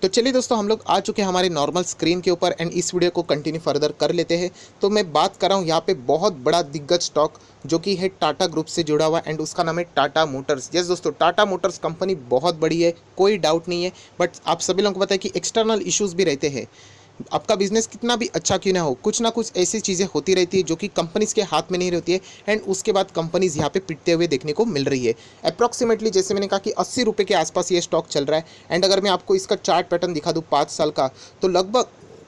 तो चलिए दोस्तों, हम लोग आ चुके हैं हमारे नॉर्मल स्क्रीन के ऊपर एंड इस वीडियो को कंटिन्यू फर्दर कर लेते हैं। तो मैं बात कर रहा हूँ यहाँ पे बहुत बड़ा दिग्गज स्टॉक जो कि है टाटा ग्रुप से जुड़ा हुआ एंड उसका नाम है टाटा मोटर्स। यस दोस्तों, टाटा मोटर्स कंपनी बहुत बड़ी है, कोई डाउट नहीं है। बट आप सभी लोगों को पता है कि एक्सटर्नल इश्यूज भी रहते हैं। आपका बिजनेस कितना भी अच्छा क्यों ना हो, कुछ ना कुछ ऐसी चीज़ें होती रहती है जो कि कंपनीज के हाथ में नहीं रहती है एंड उसके बाद कंपनीज यहाँ पे पिटते हुए देखने को मिल रही है। अप्रॉक्सीमेटली जैसे मैंने कहा कि 80 रुपये के आसपास ये स्टॉक चल रहा है एंड अगर मैं आपको इसका चार्ट पैटर्न दिखा दूँ 5 साल का, तो लगभग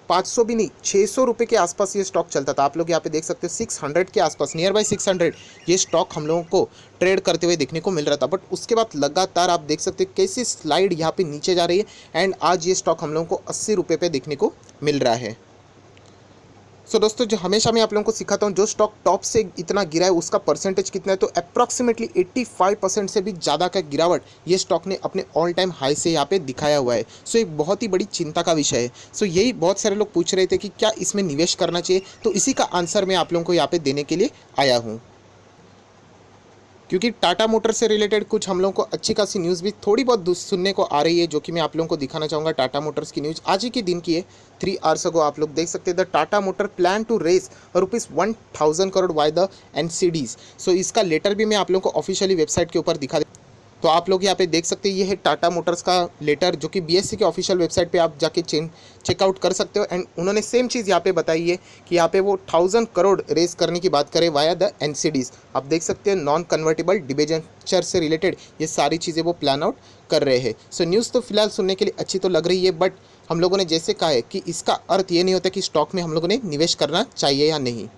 500 भी नहीं, 600 रुपये के आसपास ये स्टॉक चलता था। आप लोग यहाँ पे देख सकते हो 600 के आसपास, नियर बाई 600 ये स्टॉक हम लोगों को ट्रेड करते हुए देखने को मिल रहा था। बट उसके बाद लगातार आप देख सकते हो कैसी स्लाइड यहाँ पे नीचे जा रही है एंड आज ये स्टॉक हम लोगों को 80 रुपये पे देखने को मिल रहा है। सो दोस्तों, जो हमेशा मैं आप लोगों को सिखाता हूँ, जो स्टॉक टॉप से इतना गिरा है उसका परसेंटेज कितना है, तो अप्रॉक्सीमेटली 85% से भी ज़्यादा का गिरावट ये स्टॉक ने अपने ऑल टाइम हाई से यहाँ पे दिखाया हुआ है। सो एक बहुत ही बड़ी चिंता का विषय है। सो यही बहुत सारे लोग पूछ रहे थे कि क्या इसमें निवेश करना चाहिए, तो इसी का आंसर मैं आप लोगों को यहाँ पे देने के लिए आया हूँ। क्योंकि टाटा मोटर से रिलेटेड कुछ हम लोगों को अच्छी खासी न्यूज़ भी थोड़ी बहुत सुनने को आ रही है, जो कि मैं आप लोगों को दिखाना चाहूँगा। टाटा मोटर्स की न्यूज़ आज ही के दिन की है, 3 आवर्स अगो आप लोग देख सकते हैं। The Tata motor plan to raise ₹1000 crore by the NCDs. So इसका लेटर भी मैं आप लोगों को ऑफिशियली वेबसाइट के ऊपर दिखा। तो आप लोग यहाँ पे देख सकते हैं, ये है टाटा मोटर्स का लेटर जो कि बीएससी के ऑफिशियल वेबसाइट पे आप जाके चेकआउट कर सकते हो। एंड उन्होंने सेम चीज़ यहाँ पे बताई है कि यहाँ पे वो 1000 करोड़ रेज करने की बात करें वाया द एनसीडीज। आप देख सकते हैं नॉन कन्वर्टेबल डिबेंचर से रिलेटेड ये सारी चीज़ें वो प्लान आउट कर रहे हैं। सो न्यूज़ तो फिलहाल सुनने के लिए अच्छी तो लग रही है, बट हम लोगों ने जैसे कहा है कि इसका अर्थ ये नहीं होता कि स्टॉक में हम लोगों ने निवेश करना चाहिए या नहीं।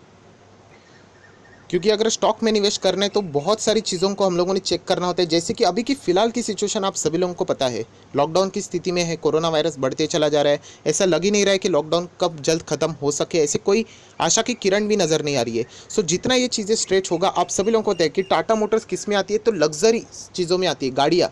क्योंकि अगर स्टॉक में निवेश करना है तो बहुत सारी चीज़ों को हम लोगों ने चेक करना होता है। जैसे कि अभी की फ़िलहाल की सिचुएशन आप सभी लोगों को पता है, लॉकडाउन की स्थिति में है, कोरोना वायरस बढ़ते चला जा रहा है। ऐसा लग ही नहीं रहा है कि लॉकडाउन कब जल्द ख़त्म हो सके, ऐसे कोई आशा की किरण भी नज़र नहीं आ रही है। सो जितना ये चीज़ें स्ट्रेच होगा, आप सभी लोगों को पता है कि टाटा मोटर्स किस में आती है, तो लग्जरी चीज़ों में आती है।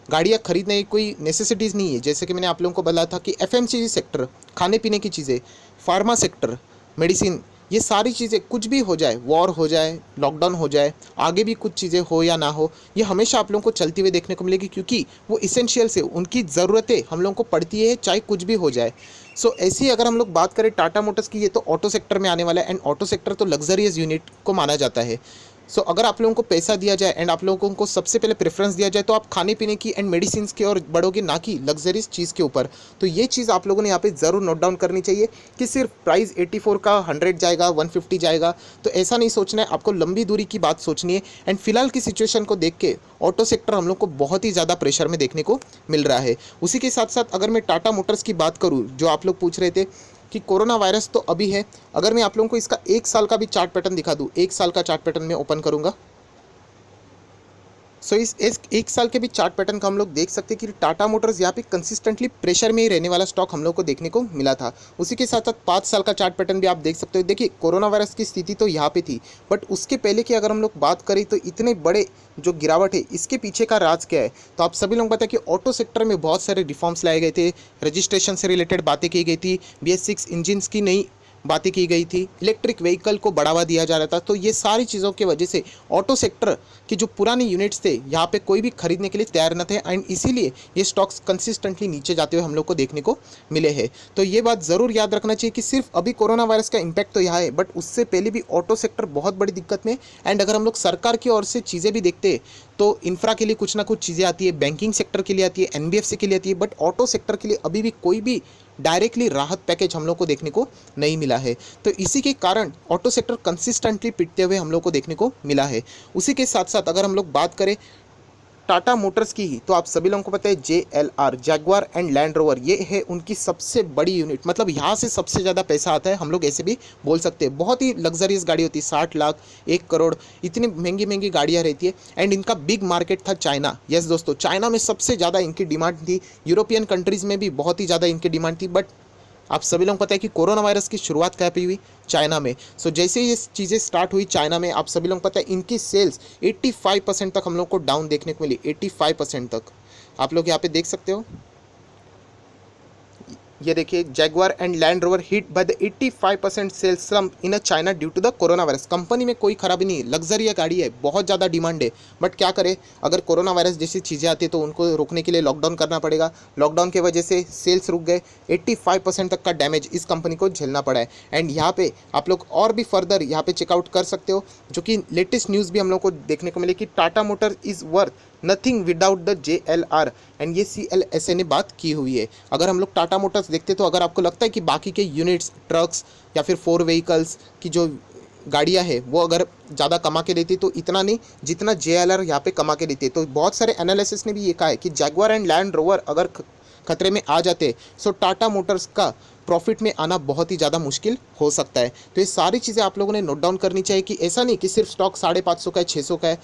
गाड़ियाँ खरीदने की कोई नेसेसिटीज़ नहीं है। जैसे कि मैंने आप लोगों को बताया था कि एफएमसीजी सेक्टर, खाने पीने की चीज़ें, फार्मा सेक्टर, मेडिसिन, ये सारी चीज़ें कुछ भी हो जाए, वॉर हो जाए, लॉकडाउन हो जाए, आगे भी कुछ चीज़ें हो या ना हो, ये हमेशा आप लोगों को चलती हुई देखने को मिलेगी। क्योंकि वो इसेंशियल से उनकी ज़रूरतें हम लोगों को पड़ती है, चाहे कुछ भी हो जाए। सो ऐसी ही अगर हम लोग बात करें टाटा मोटर्स की, ये तो ऑटो सेक्टर में आने वाला है एंड ऑटो सेक्टर तो लग्जरियस यूनिट को माना जाता है। सो अगर आप लोगों को पैसा दिया जाए एंड आप लोगों को सबसे पहले प्रेफरेंस दिया जाए, तो आप खाने पीने की एंड मेडिसिन के और बढ़ोगे, ना कि लग्जरीज चीज़ के ऊपर। तो ये चीज़ आप लोगों ने यहाँ पे ज़रूर नोट डाउन करनी चाहिए कि सिर्फ प्राइस 84 का 100 जाएगा, 150 जाएगा, तो ऐसा नहीं सोचना है। आपको लंबी दूरी की बात सोचनी है। एंड फिलहाल की सिचुएशन को देख के ऑटो सेक्टर हम लोग को बहुत ही ज़्यादा प्रेशर में देखने को मिल रहा है। उसी के साथ साथ अगर मैं टाटा मोटर्स की बात करूँ, जो आप लोग पूछ रहे थे कि कोरोना वायरस तो अभी है, अगर मैं आप लोगों को इसका 1 साल का भी चार्ट पैटर्न दिखा दूँ, 1 साल का चार्ट पैटर्न मैं ओपन करूँगा। सो इस 1 साल के भी चार्ट पैटर्न का हम लोग देख सकते हैं कि टाटा मोटर्स यहाँ पे कंसिस्टेंटली प्रेशर में ही रहने वाला स्टॉक हम लोग को देखने को मिला था। उसी के साथ साथ 5 साल का चार्ट पैटर्न भी आप देख सकते हो। देखिए, कोरोना वायरस की स्थिति तो यहाँ पे थी, बट उसके पहले की अगर हम लोग बात करें तो इतने बड़े जो गिरावट है, इसके पीछे का राज क्या है, तो आप सभी लोग पता है कि ऑटो सेक्टर में बहुत सारे रिफॉर्म्स लाए गए थे, रजिस्ट्रेशन से रिलेटेड बातें की गई थी, BS6 इंजिन की नई बातें की गई थी, इलेक्ट्रिक व्हीकल को बढ़ावा दिया जा रहा था। तो ये सारी चीज़ों की वजह से ऑटो सेक्टर की जो पुराने यूनिट्स थे, यहाँ पे कोई भी खरीदने के लिए तैयार न थे एंड इसीलिए ये स्टॉक्स कंसिस्टेंटली नीचे जाते हुए हम लोग को देखने को मिले हैं। तो ये बात ज़रूर याद रखना चाहिए कि सिर्फ अभी कोरोना वायरस का इम्पैक्ट तो यहाँ है, बट उससे पहले भी ऑटो सेक्टर बहुत बड़ी दिक्कत में। एंड अगर हम लोग सरकार की ओर से चीज़ें भी देखते हैं तो इंफ्रा के लिए कुछ ना कुछ चीज़ें आती है, बैंकिंग सेक्टर के लिए आती है, NBFC के लिए आती है, बट ऑटो सेक्टर के लिए अभी भी कोई भी डायरेक्टली राहत पैकेज हम लोग को देखने को नहीं मिला है। तो इसी के कारण ऑटो सेक्टर कंसिस्टेंटली पिटते हुए हम लोग को देखने को मिला है। उसी के साथ साथ अगर हम लोग बात करें टाटा मोटर्स की ही, तो आप सभी लोगों को पता है JLR, Jaguar and Land rover, ये है उनकी सबसे बड़ी यूनिट। मतलब यहाँ से सबसे ज़्यादा पैसा आता है, हम लोग ऐसे भी बोल सकते हैं। बहुत ही लग्जरियस गाड़ी होती है, 60 लाख, 1 करोड़, इतनी महंगी महंगी गाड़ियाँ रहती है। एंड इनका बिग मार्केट था चाइना। यस दोस्तों, चाइना में सबसे ज़्यादा इनकी डिमांड थी, यूरोपियन कंट्रीज़ में भी बहुत ही ज़्यादा इनकी डिमांड थी। बट आप सभी लोगों को पता है कि कोरोना वायरस की शुरुआत कहाँ पे हुई, चाइना में। सो जैसे ये चीज़ें स्टार्ट हुई चाइना में, आप सभी लोगों को पता है इनकी सेल्स 85% तक हम लोग को डाउन देखने को मिली, 85% तक। आप लोग यहाँ पे देख सकते हो, ये देखिए, Jaguar and Land Rover hit by the 85% sales slump in a China due to the corona virus. Company में कोई खराबी नहीं है, लग्जरी गाड़ी है, बहुत ज़्यादा डिमांड है, बट क्या करें, अगर कोरोना वायरस जैसी चीज़ें आती है तो उनको रोकने के लिए लॉकडाउन करना पड़ेगा। लॉकडाउन की वजह से सेल्स रुक गए, 85% तक का डैमेज इस कंपनी को झेलना पड़ा है। एंड यहाँ पे आप लोग और भी फर्दर यहाँ पे चेकआउट कर सकते हो, जो कि लेटेस्ट न्यूज़ भी हम लोग को देखने को मिले कि Tata motor is worth nothing without the JLR, and ये CLSA ने बात की हुई है। अगर हम लोग टाटा मोटर्स देखते तो अगर आपको लगता है कि बाकी के यूनिट्स, ट्रक्स या फिर 4 व्हीकल्स की जो गाड़ियां हैं वो अगर ज़्यादा कमा के देती तो इतना नहीं जितना JLR यहाँ पे कमा के देती है। तो बहुत सारे एनालिसिस ने भी ये कहा है कि जैगुआर एंड लैंड रोवर अगर खतरे में आ जाते सो टाटा मोटर्स का प्रॉफिट में आना बहुत ही ज़्यादा मुश्किल हो सकता है। तो ये सारी चीज़ें आप लोगों ने नोट डाउन करनी चाहिए कि ऐसा नहीं कि सिर्फ स्टॉक 550 का है, 600 का है,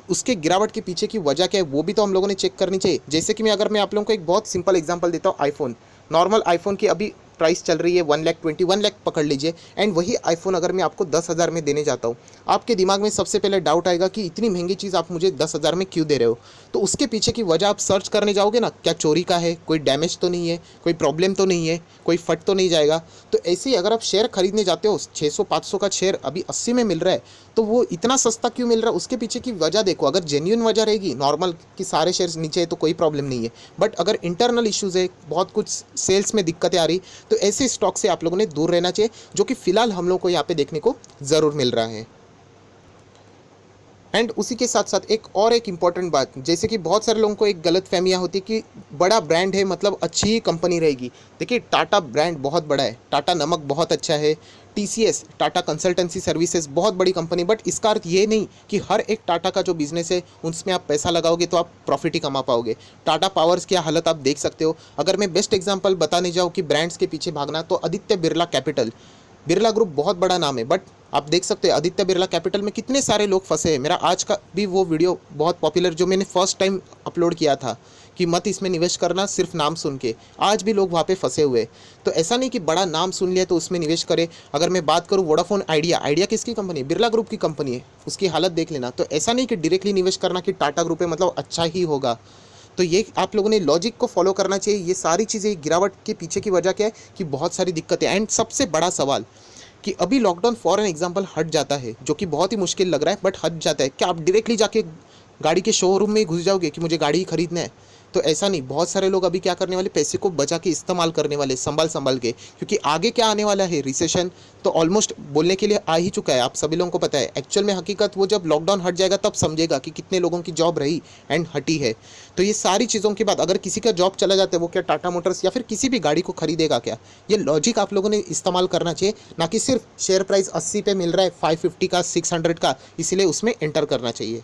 उसके गिरावट के पीछे की वजह क्या है वो भी तो हम लोगों ने चेक करनी चाहिए। जैसे कि मैं आप लोगों को एक बहुत सिंपल एग्जांपल देता हूँ, आईफोन, नॉर्मल आईफोन की अभी प्राइस चल रही है 1 लाख पकड़ लीजिए, एंड वही आईफोन अगर मैं आपको 10,000 में देने जाता हूँ, आपके दिमाग में सबसे पहले डाउट आएगा कि इतनी महंगी चीज़ आप मुझे 10,000 में क्यों दे रहे हो। तो उसके पीछे की वजह आप सर्च करने जाओगे ना, क्या चोरी का है, कोई डैमेज तो नहीं है, कोई प्रॉब्लम तो नहीं है, कोई फट तो नहीं जाएगा। तो ऐसे ही अगर आप शेयर खरीदने जाते हो, 600-500 का शेयर अभी 80 में मिल रहा है, तो वो इतना सस्ता क्यों मिल रहा है, उसके पीछे की वजह देखो। अगर जेन्युइन वजह रहेगी, नॉर्मल कि सारे शेयर्स नीचे है तो कोई प्रॉब्लम नहीं है, बट अगर इंटरनल इश्यूज़ है, बहुत कुछ सेल्स में दिक्कतें आ रही, तो ऐसे स्टॉक से आप लोगों ने दूर रहना चाहिए, जो कि फिलहाल हम लोग को यहाँ पे देखने को ज़रूर मिल रहा है। एंड उसी के साथ साथ एक इंपॉर्टेंट बात, जैसे कि बहुत सारे लोगों को एक गलत फहमियाँ होती है कि बड़ा ब्रांड है मतलब अच्छी ही कंपनी रहेगी। देखिए, टाटा ब्रांड बहुत बड़ा है, टाटा नमक बहुत अच्छा है, TCS टाटा कंसल्टेंसी सर्विसेज बहुत बड़ी कंपनी, बट इसका अर्थ ये नहीं कि हर एक टाटा का जो बिजनेस है उसमें आप पैसा लगाओगे तो आप प्रॉफिट ही कमा पाओगे। टाटा पावर्स की हालत आप देख सकते हो। अगर मैं बेस्ट एग्जांपल बताने जाऊँ कि ब्रांड्स के पीछे भागना, तो आदित्य बिरला कैपिटल, बिरला ग्रुप बहुत बड़ा नाम है, बट आप देख सकते हैं आदित्य बिरला कैपिटल में कितने सारे लोग फंसे हैं। मेरा आज का भी वो वीडियो बहुत पॉपुलर, जो मैंने फर्स्ट टाइम अपलोड किया था कि मत इसमें निवेश करना सिर्फ नाम सुन के, आज भी लोग वहाँ पे फंसे हुए। तो ऐसा नहीं कि बड़ा नाम सुन लिया तो उसमें निवेश करें। अगर मैं बात करूँ वोडाफोन आइडिया, आइडिया किसकी कंपनी है? बिरला ग्रुप की कंपनी है, उसकी हालत देख लेना। तो ऐसा नहीं कि डायरेक्टली निवेश करना कि टाटा ग्रुप है मतलब अच्छा ही होगा। तो ये आप लोगों ने लॉजिक को फॉलो करना चाहिए। ये सारी चीज़ें गिरावट के पीछे की वजह क्या है कि बहुत सारी दिक्कतें। एंड सबसे बड़ा सवाल कि अभी लॉकडाउन फॉर एन एग्जांपल हट जाता है, जो कि बहुत ही मुश्किल लग रहा है, बट हट जाता है, क्या आप डायरेक्टली जाके गाड़ी के शोरूम में घुस जाओगे कि मुझे गाड़ी ही खरीदना है? तो ऐसा नहीं। बहुत सारे लोग अभी क्या करने वाले, पैसे को बचा के इस्तेमाल करने वाले, संभाल संभाल के, क्योंकि आगे क्या आने वाला है, रिसेशन तो ऑलमोस्ट बोलने के लिए आ ही चुका है, आप सभी लोगों को पता है। एक्चुअल में हकीकत वो जब लॉकडाउन हट जाएगा तब समझेगा कि कितने लोगों की जॉब रही एंड हटी है। तो ये सारी चीज़ों के बाद अगर किसी का जॉब चला जाता है, वो क्या टाटा मोटर्स या फिर किसी भी गाड़ी को खरीदेगा क्या? ये लॉजिक आप लोगों ने इस्तेमाल करना चाहिए, ना कि सिर्फ शेयर प्राइस 80 पे मिल रहा है, 550 का, 600 का, इसीलिए उसमें एंटर करना चाहिए।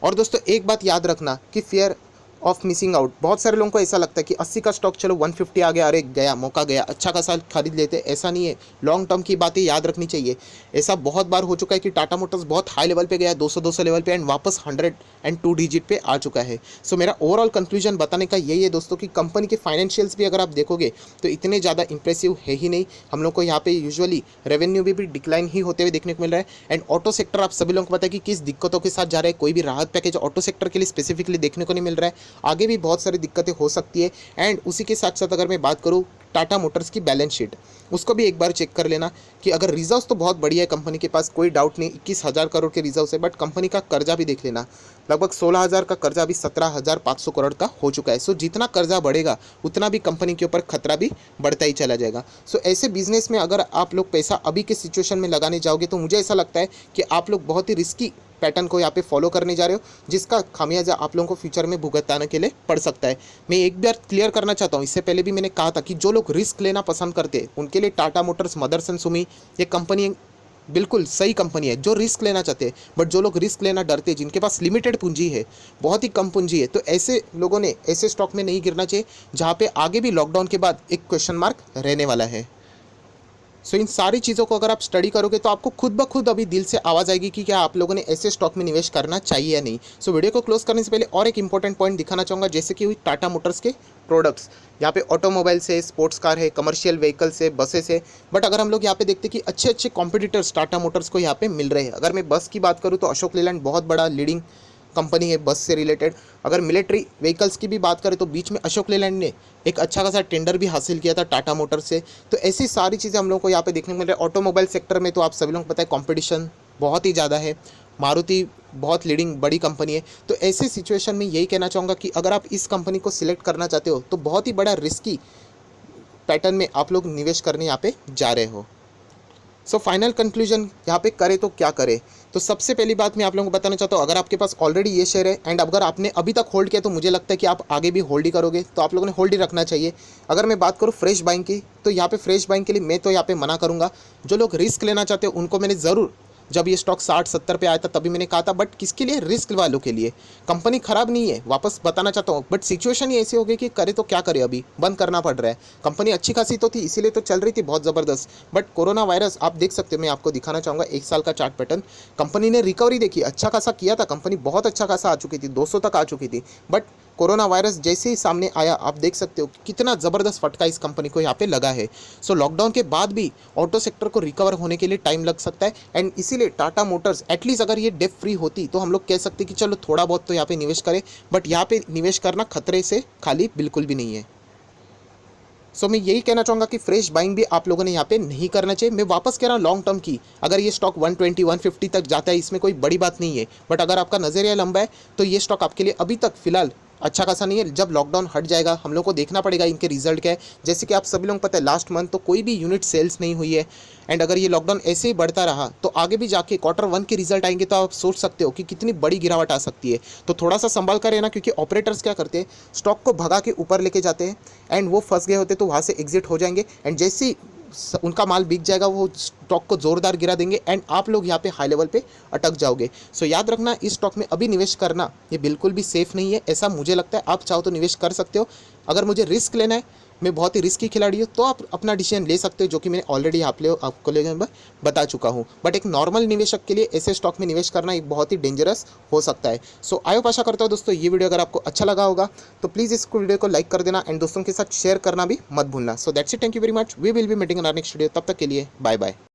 और दोस्तों एक बात याद रखना कि फियर ऑफ मिसिंग आउट, बहुत सारे लोगों को ऐसा लगता है कि 80 का स्टॉक, चलो 150 आ गया, अरे गया, मौका गया, अच्छा खासा खरीद लेते। ऐसा नहीं है, लॉन्ग टर्म की बातें याद रखनी चाहिए। ऐसा बहुत बार हो चुका है कि टाटा मोटर्स बहुत हाई लेवल पे गया, 200 लेवल पे, एंड वापस 102 डिजिट पे आ चुका है। सो मेरा ओवरऑल कंक्लूजन बताने का यही है दोस्तों कि कंपनी के फाइनेंशियल्स भी अगर आप देखोगे तो इतने ज़्यादा इंप्रेसिव है ही नहीं। हम लोग को यहाँ पे यूजुअली रेवेन्यू भी डिक्लाइन ही होते हुए देखने को मिल रहा है। एंड ऑटो सेक्टर आप सभी लोगों को पता है कि किस दिक्कतों के साथ जा रहा है, कोई भी राहत पैकेज ऑटो सेक्टर के लिए स्पेसिफिकली देखने को नहीं मिल रहा है। आगे भी बहुत सारी दिक्कतें हो सकती है। एंड उसी के साथ साथ अगर मैं बात करूँ टाटा मोटर्स की बैलेंस शीट, उसको भी एक बार चेक कर लेना कि अगर रिजर्व्स तो बहुत बढ़िया है कंपनी के पास, कोई डाउट नहीं, 21,000 करोड़ के रिजर्व्स है, बट कंपनी का कर्जा भी देख लेना, लगभग 16,000 का कर्जा अभी 17,500 करोड़ का हो चुका है। सो जितना कर्जा बढ़ेगा उतना भी कंपनी के ऊपर खतरा भी बढ़ता ही चला जाएगा। सो ऐसे बिजनेस में अगर आप लोग पैसा अभी के सिचुएशन में लगाने जाओगे तो मुझे ऐसा लगता है कि आप लोग बहुत ही रिस्की पैटर्न को यहाँ पे फॉलो करने जा रहे हो, जिसका खामियाजा आप लोगों को फ्यूचर में भुगताने के लिए पड़ सकता है। मैं एक बार क्लियर करना चाहता हूँ, इससे पहले भी मैंने कहा था कि जो लोग रिस्क लेना पसंद करते हैं उनके लिए टाटा मोटर्स, मदरसन सुमी, ये कंपनी बिल्कुल सही कंपनी है जो रिस्क लेना चाहते हैं। बट जो लोग रिस्क लेना डरते हैं, जिनके पास लिमिटेड पूंजी है, बहुत ही कम पूंजी है, तो ऐसे लोगों ने ऐसे स्टॉक में नहीं गिरना चाहिए जहाँ पे आगे भी लॉकडाउन के बाद एक क्वेश्चन मार्क रहने वाला है। सो इन सारी चीज़ों को अगर आप स्टडी करोगे तो आपको खुद ब खुद अभी दिल से आवाज़ आएगी कि क्या आप लोगों ने ऐसे स्टॉक में निवेश करना चाहिए या नहीं। सो वीडियो को क्लोज करने से पहले और एक इंपॉर्टेंट पॉइंट दिखाना चाहूँगा, जैसे कि हुई टाटा मोटर्स के प्रोडक्ट्स। यहाँ पे ऑटोमोबाइल से, स्पोर्ट्स कार है, कमर्शियल व्हीकल से, बसेस है, बट अगर हम लोग यहाँ पे देखते हैं कि अच्छे अच्छे कॉम्पिटिटर्स टाटा मोटर्स को यहाँ पे मिल रहे हैं। अगर मैं बस की बात करूँ तो अशोक लेलैंड बहुत बड़ा लीडिंग कंपनी है बस से रिलेटेड। अगर मिलिट्री व्हीकल्स की भी बात करें तो बीच में अशोक लेलैंड ने एक अच्छा खासा टेंडर भी हासिल किया था टाटा मोटर्स से। तो ऐसी सारी चीज़ें हम लोग को यहाँ पे देखने को मिल रहा है। ऑटोमोबाइल सेक्टर में तो आप सभी लोगों को पता है कॉम्पिटिशन बहुत ही ज़्यादा है, मारुति बहुत लीडिंग बड़ी कंपनी है। तो ऐसी सिचुएशन में यही कहना चाहूँगा कि अगर आप इस कंपनी को सिलेक्ट करना चाहते हो तो बहुत ही बड़ा रिस्की पैटर्न में आप लोग निवेश करने यहाँ पे जा रहे हो। सो फाइनल कंक्लूजन यहाँ पे करें तो क्या करें। तो सबसे पहली बात मैं आप लोगों को बताना चाहता हूँ, अगर आपके पास ऑलरेडी ये शेयर है एंड अगर आपने अभी तक होल्ड किया तो मुझे लगता है कि आप आगे भी होल्ड ही करोगे, तो आप लोगों ने होल्ड ही रखना चाहिए। अगर मैं बात करूँ फ्रेश बाइंग की, तो यहाँ पे फ्रेश बाइंग के लिए मैं तो यहाँ पे मना करूँगा। जो लोग रिस्क लेना चाहते हैं उनको मैंने ज़रूर, जब ये स्टॉक 60-70 पे आया था तभी मैंने कहा था, बट किसके लिए, रिस्क वालों के लिए। कंपनी खराब नहीं है, वापस बताना चाहता हूँ, बट सिचुएशन ही ऐसी हो गई कि करे तो क्या करे, अभी बंद करना पड़ रहा है। कंपनी अच्छी खासी तो थी, इसीलिए तो चल रही थी बहुत ज़बरदस्त, बट कोरोना वायरस आप देख सकते हो। मैं आपको दिखाना चाहूँगा 1 साल का चार्ट पैटर्न। कंपनी ने रिकवरी देखी, अच्छा खासा किया था, कंपनी बहुत अच्छा खासा आ चुकी थी, 200 तक आ चुकी थी, बट कोरोना वायरस जैसे ही सामने आया आप देख सकते हो कि कितना ज़बरदस्त फटका इस कंपनी को यहाँ पे लगा है। सो लॉकडाउन के बाद भी ऑटो सेक्टर को रिकवर होने के लिए टाइम लग सकता है, एंड इसीलिए टाटा मोटर्स एटलीस्ट अगर ये डेट फ्री होती तो हम लोग कह सकते कि चलो थोड़ा बहुत तो यहाँ पे निवेश करें, बट यहाँ पे निवेश करना खतरे से खाली बिल्कुल भी नहीं है। सो मैं यही कहना चाहूँगा कि फ्रेश बाइंग भी आप लोगों ने यहाँ पे नहीं करना चाहिए। मैं वापस कह रहा हूँ लॉन्ग टर्म की, अगर ये स्टॉक 120-150 तक जाता है इसमें कोई बड़ी बात नहीं है, बट अगर आपका नज़रिया लंबा है तो ये स्टॉक आपके लिए अभी तक फिलहाल अच्छा खासा नहीं है। जब लॉकडाउन हट जाएगा हम लोग को देखना पड़ेगा इनके रिजल्ट क्या है। जैसे कि आप सभी लोगों को पता है लास्ट मंथ तो कोई भी यूनिट सेल्स नहीं हुई है, एंड अगर ये लॉकडाउन ऐसे ही बढ़ता रहा तो आगे भी जाके Q1 के रिजल्ट आएंगे तो आप सोच सकते हो कि कितनी बड़ी गिरावट आ सकती है। तो थोड़ा सा संभाल कर रहना, क्योंकि ऑपरेटर्स क्या करते हैं, स्टॉक को भगा के ऊपर लेके जाते हैं एंड वो फंस गए होते तो वहाँ से एग्जिट हो जाएंगे, एंड जैसे ही उनका माल बिक जाएगा वो स्टॉक को ज़ोरदार गिरा देंगे एंड आप लोग यहाँ पे हाई लेवल पे अटक जाओगे। सो याद रखना, इस स्टॉक में अभी निवेश करना ये बिल्कुल भी सेफ़ नहीं है, ऐसा मुझे लगता है। आप चाहो तो निवेश कर सकते हो। अगर मुझे रिस्क लेना है, मैं बहुत ही रिस्की खिलाड़ी हूँ, तो आप अपना डिसीजन ले सकते हो, जो कि मैंने ऑलरेडी आपको बता चुका हूँ। बट एक नॉर्मल निवेशक के लिए ऐसे स्टॉक में निवेश करना एक बहुत ही डेंजरस हो सकता है। सो आई होप, आशा करता हूँ दोस्तों ये वीडियो अगर आपको अच्छा लगा होगा तो प्लीज़ इस वीडियो को लाइक कर देना एंड दोस्तों के साथ शेयर करना भी मत भूलना। So that's it, thank you very much, we will be meeting in our next video. तब तक के लिए बाय बाय।